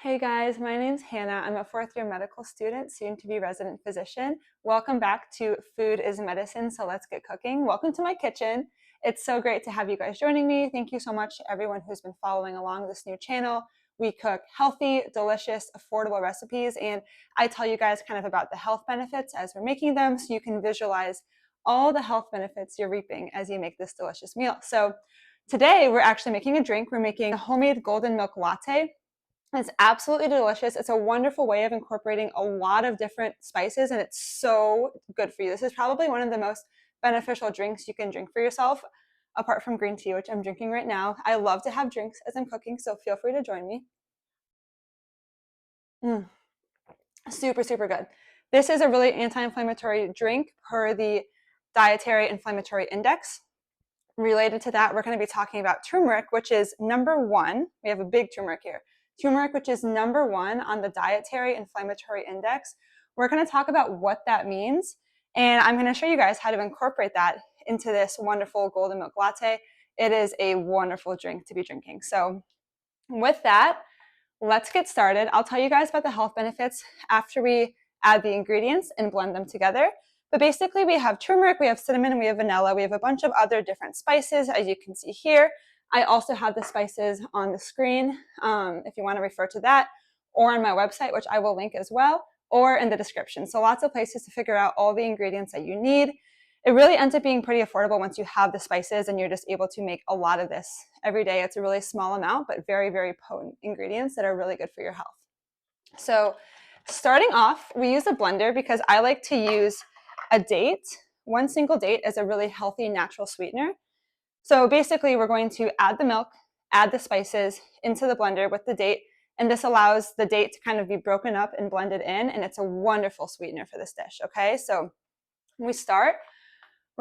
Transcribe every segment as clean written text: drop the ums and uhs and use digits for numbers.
Hey guys, my name's Hannah. I'm a fourth year medical student, soon to be resident physician. Welcome back to Food is Medicine, so let's get cooking. Welcome to my kitchen. It's so great to have you guys joining me. Thank you so much to everyone who's been following along this new channel. We cook healthy, delicious, affordable recipes, and I tell you guys kind of about the health benefits as we're making them so you can visualize all the health benefits you're reaping as you make this delicious meal. So today we're actually making a drink. We're making a homemade golden milk latte. It's absolutely delicious. It's a wonderful way of incorporating a lot of different spices, and it's so good for you. This is probably one of the most beneficial drinks you can drink for yourself, apart from green tea, which I'm drinking right now. I love to have drinks as I'm cooking, so feel free to join me. Super, super good. This is a really anti-inflammatory drink per the Dietary Inflammatory Index. Related to that, we're going to be talking about turmeric, which is number one. We have a big turmeric here. Turmeric, which is number one on the Dietary Inflammatory Index. We're going to talk about what that means, and I'm going to show you guys how to incorporate that into this wonderful golden milk latte. It is a wonderful drink to be drinking. So with that, let's get started. I'll tell you guys about the health benefits after we add the ingredients and blend them together. But basically, we have turmeric, we have cinnamon, we have vanilla, we have a bunch of other different spices, as you can see here. I also have the spices on the screen if you want to refer to that, or on my website, which I will link as well, or in the description. So lots of places to figure out all the ingredients that you need. It really ends up being pretty affordable once you have the spices and you're just able to make a lot of this every day. It's a really small amount, but very, very potent ingredients that are really good for your health. So starting off, we use a blender because I like to use a date, one single date, as a really healthy natural sweetener. So basically, we're going to add the milk, add the spices into the blender with the date, and this allows the date to kind of be broken up and blended in, and it's a wonderful sweetener for this dish, okay? So we're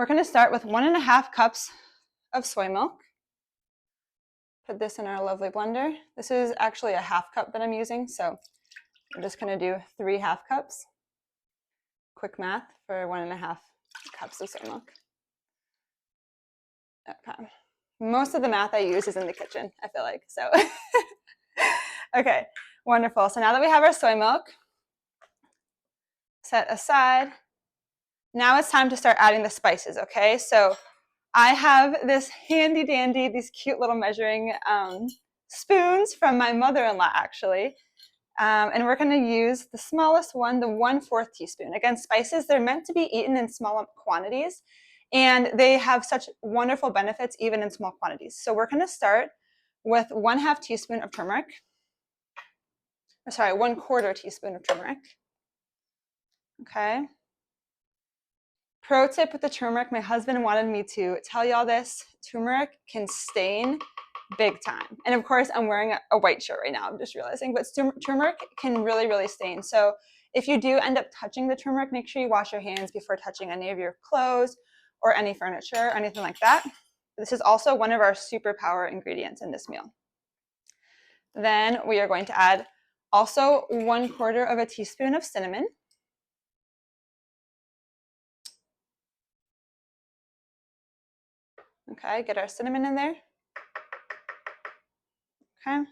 going to start with 1.5 cups of soy milk. Put this in our lovely blender. This is actually a half cup that I'm using, so I'm just going to do 3 half cups. Quick math for 1.5 cups of soy milk. Okay. Most of the math I use is in the kitchen, I feel like. So, okay, wonderful. So now that we have our soy milk set aside, now it's time to start adding the spices, okay? So I have this handy dandy, these cute little measuring spoons from my mother-in-law, actually. And we're going to use the smallest one, the 1/4 teaspoon. Again, spices, they're meant to be eaten in small quantities, and they have such wonderful benefits even in small quantities. So we're going to start with 1/2 teaspoon of turmeric. Sorry, 1/4 teaspoon of turmeric. Okay. Pro tip with the turmeric, my husband wanted me to tell y'all this. Turmeric can stain big time. And of course, I'm wearing a white shirt right now, I'm just realizing, but turmeric can really, really stain. So if you do end up touching the turmeric, make sure you wash your hands before touching any of your clothes or any furniture or anything like that. This is also one of our superpower ingredients in this meal. Then we are going to add also 1/4 teaspoon of cinnamon. Okay, get our cinnamon in there. Okay.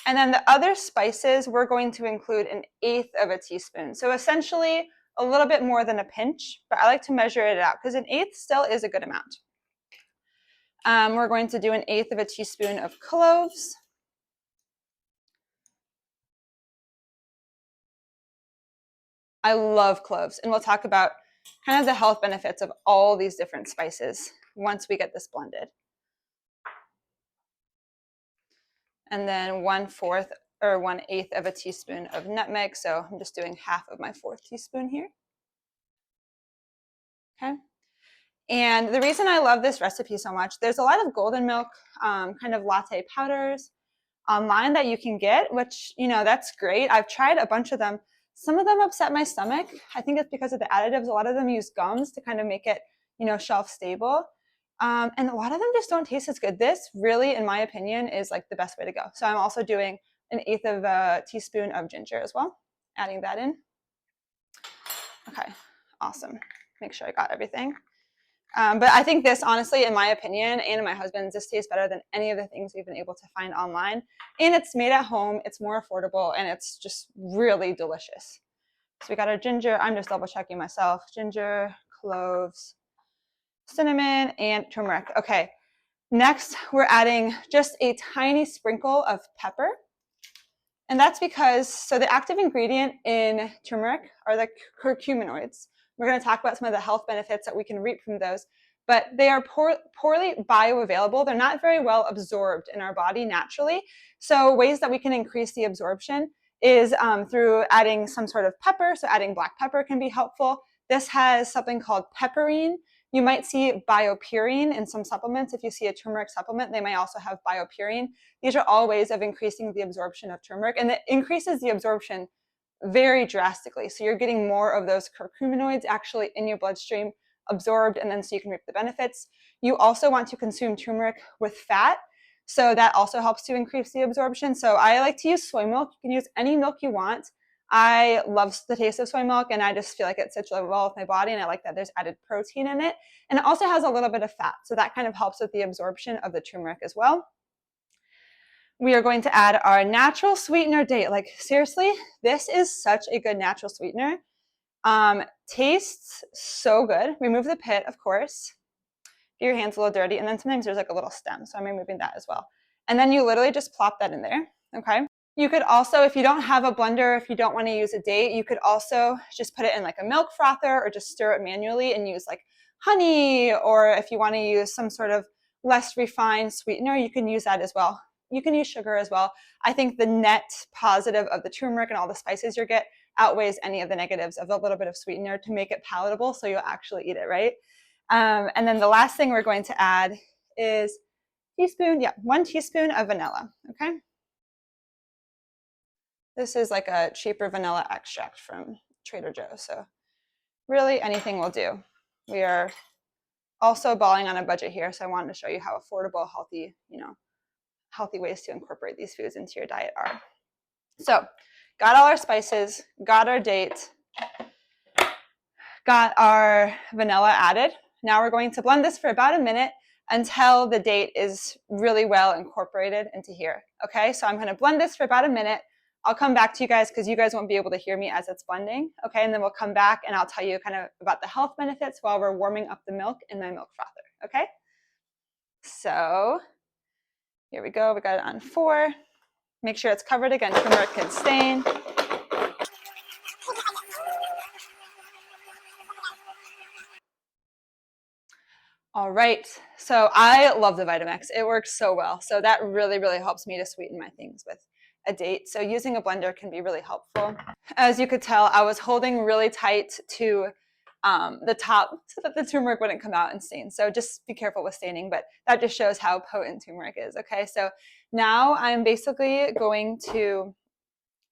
And then the other spices, we're going to include 1/8 teaspoon. So essentially a little bit more than a pinch, but I like to measure it out because 1/8 still is a good amount. We're going to do 1/8 teaspoon of cloves. I love cloves, and we'll talk about kind of the health benefits of all these different spices once we get this blended. And then 1/4 or 1/8 teaspoon of nutmeg. So I'm just doing half of my 1/4 teaspoon here. Okay. And the reason I love this recipe so much, there's a lot of golden milk kind of latte powders online that you can get, which, you know, that's great. I've tried a bunch of them. Some of them upset my stomach. I think it's because of the additives. A lot of them use gums to kind of make it, you know, shelf stable. And a lot of them just don't taste as good. This really, in my opinion, is like the best way to go. So I'm also doing 1/8 teaspoon of ginger as well, adding that in. Okay, awesome. Make sure I got everything. But I think this, honestly, in my opinion, and in my husband's, this tastes better than any of the things we've been able to find online. And it's made at home, it's more affordable, and it's just really delicious. So we got our ginger. I'm just double checking myself. Ginger, cloves, cinnamon, and turmeric. Okay, next we're adding just a tiny sprinkle of pepper. And that's because, so the active ingredient in turmeric are the curcuminoids. We're going to talk about some of the health benefits that we can reap from those, but they are poorly bioavailable. They're not very well absorbed in our body naturally. So ways that we can increase the absorption is through adding some sort of pepper. So adding black pepper can be helpful. This has something called pepperine. You might see biopurine in some supplements. If you see a turmeric supplement, they may also have biopurine. These are all ways of increasing the absorption of turmeric, and it increases the absorption very drastically. So you're getting more of those curcuminoids actually in your bloodstream absorbed, and then so you can reap the benefits. You also want to consume turmeric with fat. So that also helps to increase the absorption. So I like to use soy milk. You can use any milk you want. I love the taste of soy milk, and I just feel like it sits really well with my body, and I like that there's added protein in it. And it also has a little bit of fat, so that kind of helps with the absorption of the turmeric as well. We are going to add our natural sweetener date. Like, seriously, this is such a good natural sweetener. Tastes so good. Remove the pit, of course. Get your hands a little dirty, and then sometimes there's like a little stem, so I'm removing that as well. And then you literally just plop that in there, okay? You could also, if you don't have a blender, if you don't want to use a date, you could also just put it in like a milk frother or just stir it manually and use like honey, or if you want to use some sort of less refined sweetener, you can use that as well. You can use sugar as well. I think the net positive of the turmeric and all the spices you get outweighs any of the negatives of a little bit of sweetener to make it palatable so you'll actually eat it, right? And then the last thing we're going to add is 1 teaspoon of vanilla, okay? This is like a cheaper vanilla extract from Trader Joe's, so really anything will do. We are also balling on a budget here, so I wanted to show you how affordable, healthy ways to incorporate these foods into your diet are. So, got all our spices, got our date, got our vanilla added. Now we're going to blend this for about a minute until the date is really well incorporated into here. Okay, so I'm going to blend this for about a minute. I'll come back to you guys because you guys won't be able to hear me as it's blending. Okay, and then we'll come back and I'll tell you kind of about the health benefits while we're warming up the milk in my milk frother. Okay, so here we go. We got it on 4. Make sure it's covered again. Turmeric can stain. All right, so I love the Vitamix. It works so well. So that really, really helps me to sweeten my things with a date. So using a blender can be really helpful. As you could tell, I was holding really tight to the top so that the turmeric wouldn't come out and stain. So just be careful with staining, but that just shows how potent turmeric is. Okay, so now I'm basically going to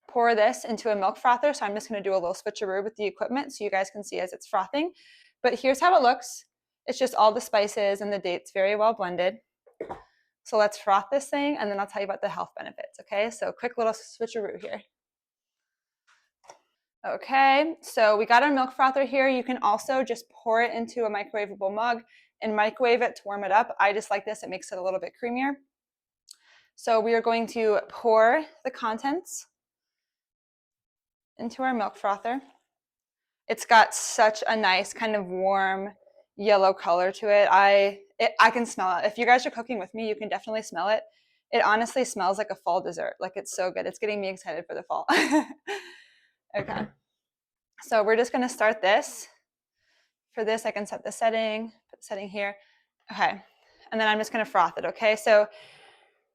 pour this into a milk frother. So I'm just going to do a little switcheroo with the equipment so you guys can see as it's frothing. But here's how it looks. It's just all the spices and the dates very well blended. So let's froth this thing and then I'll tell you about the health benefits, okay? So quick little switcheroo here. Okay, so we got our milk frother here. You can also just pour it into a microwavable mug and microwave it to warm it up. I just like this, it makes it a little bit creamier. So we are going to pour the contents into our milk frother. It's got such a nice kind of warm yellow color to it. I can smell it. If you guys are cooking with me, you can definitely smell it. It honestly smells like a fall dessert. Like, it's so good. It's getting me excited for the fall. Okay. So we're just going to start this. For this, I can set the setting, put the setting here. Okay. And then I'm just going to froth it. Okay. So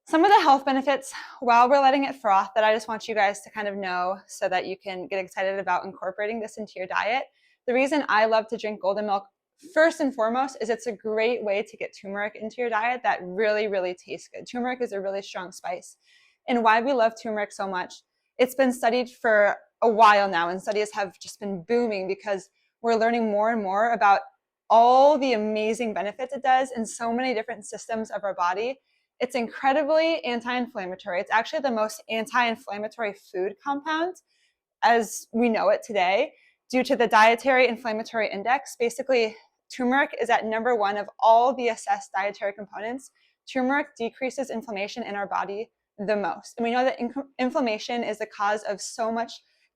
some of the health benefits while we're letting it froth that I just want you guys to kind of know so that you can get excited about incorporating this into your diet. The reason I love to drink golden milk, first and foremost, is it's a great way to get turmeric into your diet that really, really tastes good. Turmeric is a really strong spice. And why we love turmeric so much, it's been studied for a while now, and studies have just been booming because we're learning more and more about all the amazing benefits it does in so many different systems of our body. It's incredibly anti-inflammatory. It's actually the most anti-inflammatory food compound as we know it today due to the dietary inflammatory index. Basically, turmeric is at number one of all the assessed dietary components. Turmeric decreases inflammation in our body the most. And we know that inflammation is the cause of so much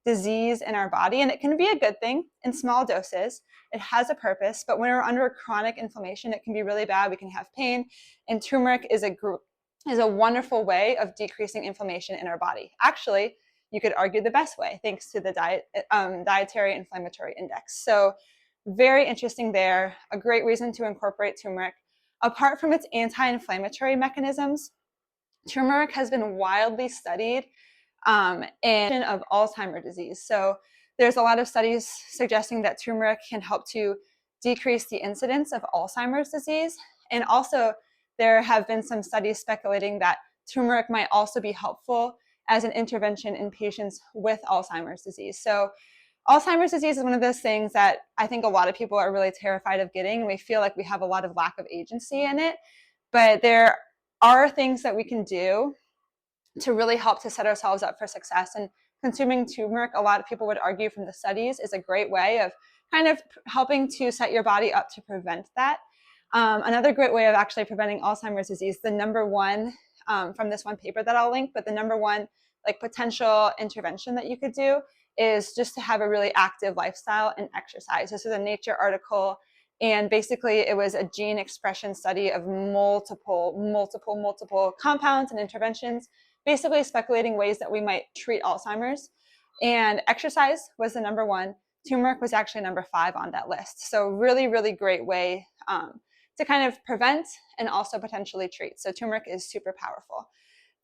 disease in our body, and it can be a good thing in small doses. It has a purpose, but when we're under chronic inflammation, it can be really bad. We can have pain, and turmeric is a wonderful way of decreasing inflammation in our body. Actually, you could argue the best way, thanks to the dietary inflammatory index. So very interesting there, a great reason to incorporate turmeric. Apart from its anti-inflammatory mechanisms, turmeric has been widely studied in of Alzheimer's disease. So there's a lot of studies suggesting that turmeric can help to decrease the incidence of Alzheimer's disease. And also there have been some studies speculating that turmeric might also be helpful as an intervention in patients with Alzheimer's disease. So Alzheimer's disease is one of those things that I think a lot of people are really terrified of getting. We feel like we have a lot of lack of agency in it, but there are things that we can do to really help to set ourselves up for success. And consuming turmeric, a lot of people would argue from the studies, is a great way of kind of helping to set your body up to prevent that. Another great way of actually preventing Alzheimer's disease, the number one, from this one paper that I'll link, but the number one like potential intervention that you could do is just to have a really active lifestyle and exercise. This is a Nature article, and basically it was a gene expression study of multiple compounds and interventions, basically speculating ways that we might treat Alzheimer's. And exercise was the number one. Turmeric was actually number 5 on that list. So really, really great way to kind of prevent and also potentially treat. So turmeric is super powerful.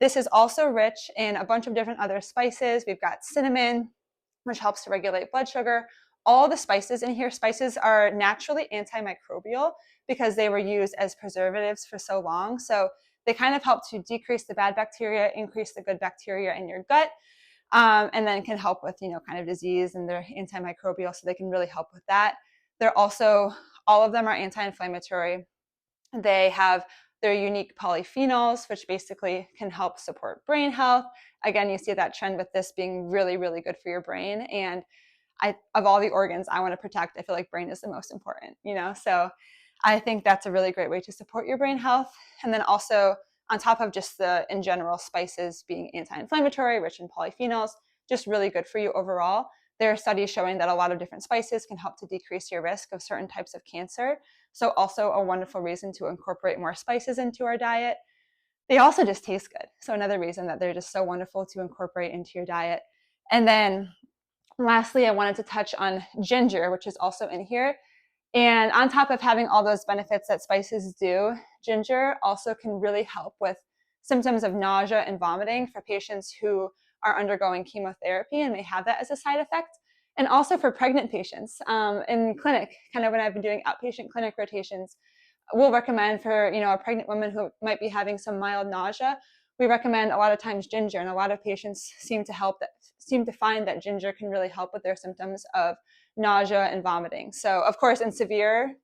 This is also rich in a bunch of different other spices. We've got cinnamon, which helps to regulate blood sugar. All the spices in here, spices are naturally antimicrobial because they were used as preservatives for so long. So they kind of help to decrease the bad bacteria, increase the good bacteria in your gut, and then can help with, kind of disease, and they're antimicrobial, so they can really help with that. They're also, all of them are anti-inflammatory. They have their unique polyphenols, which basically can help support brain health. Again, you see that trend with this being really, really good for your brain. And of all the organs I want to protect, I feel like brain is the most important, So I think that's a really great way to support your brain health. And then also on top of just the, in general, spices being anti-inflammatory, rich in polyphenols, just really good for you overall. There are studies showing that a lot of different spices can help to decrease your risk of certain types of cancer. So also a wonderful reason to incorporate more spices into our diet. They also just taste good. So another reason that they're just so wonderful to incorporate into your diet. And then lastly, I wanted to touch on ginger, which is also in here. And on top of having all those benefits that spices do, ginger also can really help with symptoms of nausea and vomiting for patients who are undergoing chemotherapy and may have that as a side effect. And also for pregnant patients in clinic, kind of when I've been doing outpatient clinic rotations, we'll recommend for, a pregnant woman who might be having some mild nausea, we recommend a lot of times ginger, and a lot of patients seem to find that ginger can really help with their symptoms of nausea and vomiting. So of course, in severe,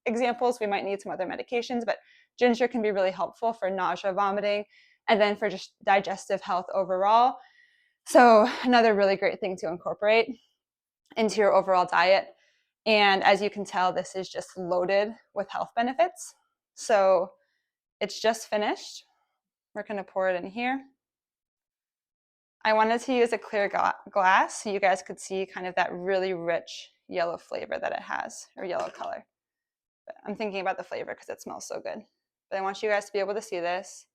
examples, we might need some other medications, but ginger can be really helpful for nausea, vomiting, and then for just digestive health overall. So another really great thing to incorporate into your overall diet. And as you can tell, this is just loaded with health benefits. So it's just finished. We're going to pour it in here. I wanted to use a clear glass so you guys could see kind of that really rich yellow flavor that it has, or yellow color. But I'm thinking about the flavor because it smells so good. But I want you guys to be able to see this.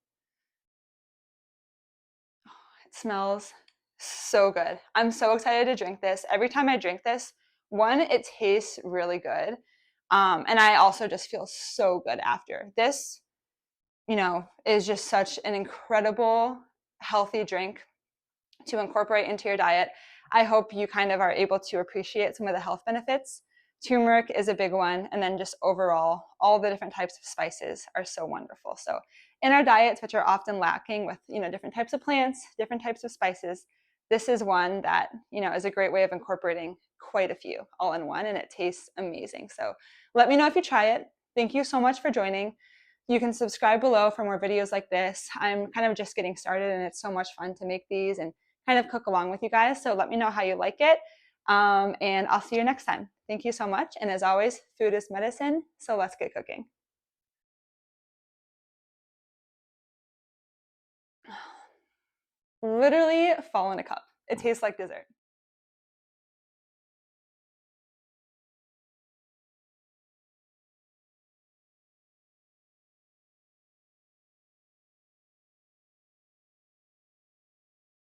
Oh, it smells so good. I'm so excited to drink this. Every time I drink this, one, it tastes really good. And I also just feel so good after. This, is just such an incredible, healthy drink to incorporate into your diet. I hope you kind of are able to appreciate some of the health benefits. Turmeric is a big one. And then just overall, all the different types of spices are so wonderful. So in our diets, which are often lacking with, different types of plants, different types of spices, this is one that, is a great way of incorporating quite a few all in one, and it tastes amazing. So let me know if you try it. Thank you so much for joining. You can subscribe below for more videos like this. I'm kind of just getting started, and it's so much fun to make these and kind of cook along with you guys. So let me know how you like it. And I'll see you next time. Thank you so much. And as always, food is medicine, so let's get cooking. Literally fall in a cup. It tastes like dessert.